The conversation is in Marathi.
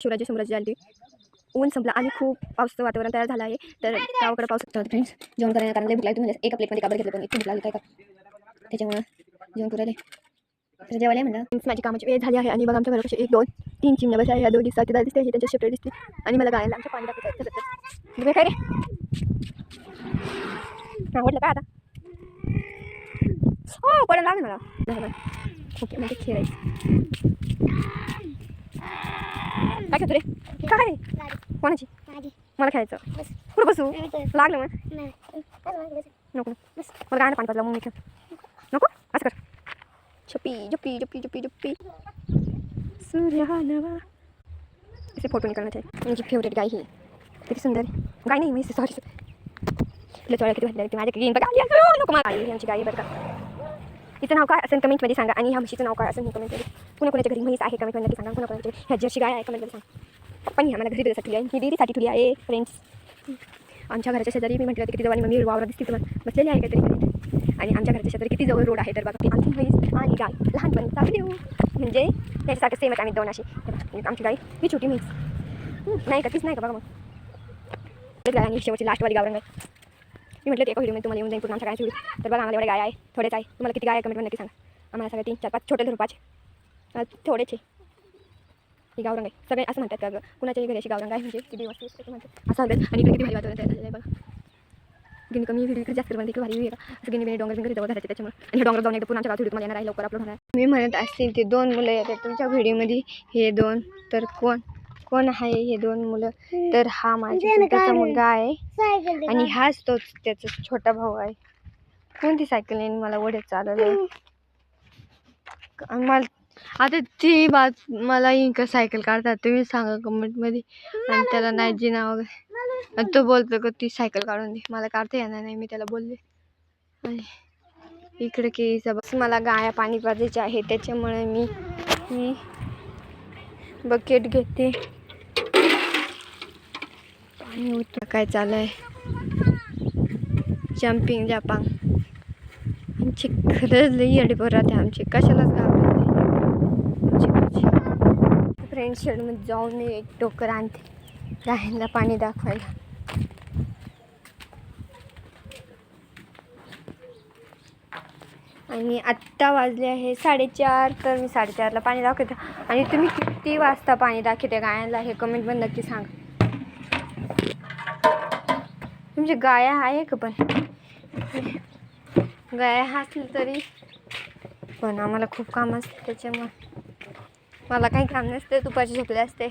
शिवराज्य साम्राज्य आली ऊन संपला आणि खूप पावसाचं वातावरण तयार झालं आहे. तर गावाकडे पाऊस होतं फ्रेंड्स. जेवण करायला कारण लई भूक लागली म्हणजे एका प्लेटमध्ये काबर घेतलं पण इतकी भूक लागली काय का त्याच्यामुळे जेवण करायला तर जेवायला म्हणलं. माझी कामाची वेळ झाली आहे आणि बघा आमच्या घरापाशी 1 2 3 चिमण्या बसल्या ह्या दोघी साथीदार दिसते हे त्यांच्या शेपटे दिसते आणि मला गायला आमच्या पाणी दाखवतात. तुम्ही काय रे आवडलं का आता हो पडून लागेल मला ओके म्हणजे खेळायचं काय करतो रे काय कोणाची मला खेळायचं कुठं बसू लागलं मग नको मला गाणं पाणी पाजलं मग मी खेळ नको असं कर छपी जप्पी जप्पी जप्पी जप्पी सूर्यानवा इसे फोटो निकालना चाहिए. माझी फेवरेट गाय ही किती सुंदर गाय नाही मी सॉरी तुला चोळा किती वाटलं माझ्या ग्रीन बघा नको मला गाय यांची गाय बरं का. तिचं नाव काय असेल कमेंटमध्ये सांगा आणि ह्या म्हशीचं नाव काय असेल कमेंटमध्ये. कुणाच्या घरी म्हैस आहे कमेंटमध्ये सांगा. कुणाच्या घरी ह्या जर्सी गाय आहे कमेंटमध्ये सांगा. पण ही आम्हाला घरी देण्यासाठी आहे ही डेअरीसाठी ठेवली आहे फ्रेंड्स. आमच्या घराच्या शेजारी मी म्हटलं किती जवळ मम्मी वावरा दिसते तुम्हाला बसलेली आहे काहीतरी आणि आमच्या घराच्या शेजारी किती जवळ रोड आहे. तर बघा आमची म्हैस आणि गाय लहानपणी चालू म्हणजे त्याच्यासाठी सेमच आम्ही दोन अशी आमची गाय ही छोटी म्हैस नाही का तीच नाही का बघा मग गाय आणि शेवटची लास्टवाली गावरंग आहे. मी म्हटलं एका व्हिडिओमध्ये तुम्हाला येऊन जाईल पूर्ण आमच्या गायची व्हिडिओ. तर बघा आम्हाला एवढे गाय आहे थोडेच आहे तुम्हाला किती गाय आहे कमेंटमध्ये नक्की सांगा. आम्हाला सगळे 3 4 5 छोटे रुपाचे थोडेच आहे ही गावरंग आहे. सगळे असं म्हणतात का कुणाच्याही घरी अशी गावरंग आहे म्हणजे किती वस्तू असते म्हणतात असं आणि इकडे किती भारी वातावरण तयार झालं आहे बघा. गिनी कमी व्हिडिओ इकडे जास्त बनते की भारी आहे का असं गिनी डोंगर घरी जवळ झाले त्याच्यामुळे आणि हे डोंगर जाऊन एकदा पूर्ण आमच्या गावात व्हिडिओ तुम्हाला येणार आहे लवकर अपलोड होणार. मी म्हणत असतील ते 2 मुलं येतात तुमच्या व्हिडिओमध्ये हे 2 तर कोण आहे हे 2 मुलं तर हा माझा मुलगा आहे आणि हाच तोच त्याचा छोटा भाऊ आहे. कोणती सायकल आहे मला ओढत चालवलं मला आता ती बात मला का सायकल काढतात तुम्ही सांगा कमेंटमध्ये. आणि त्याला नाही जिना वगैरे तो बोलतो का ती सायकल काढून दे मला काढता येणार नाही मी त्याला बोलले. आणि इकडे की बस मला गाया पाणी पाजायचे आहे त्याच्यामुळे मी बकेट घेते पाणी उतर काय चालू आहे जम्पिंग जापांग आमची खरंच लई अडीवर राहते आमची कशालाच घाबरत नाही. फ्रेंड शेडमध्ये जाऊन मी एक टोकर आणते गायांना पाणी दाखवायला. आणि आत्ता वाजले आहे 4:30 तर मी 4:30ला पाणी दाखवते. आणि तुम्ही किती वाजता पाणी दाखवते गायांना हे कमेंटमध्ये नक्की सांगा. तुमची गाया आहे का पण गाय असली तरी पण आम्हाला खूप काम असते त्याच्यामुळे मला काही काम नसते दुपारची झोपले असते.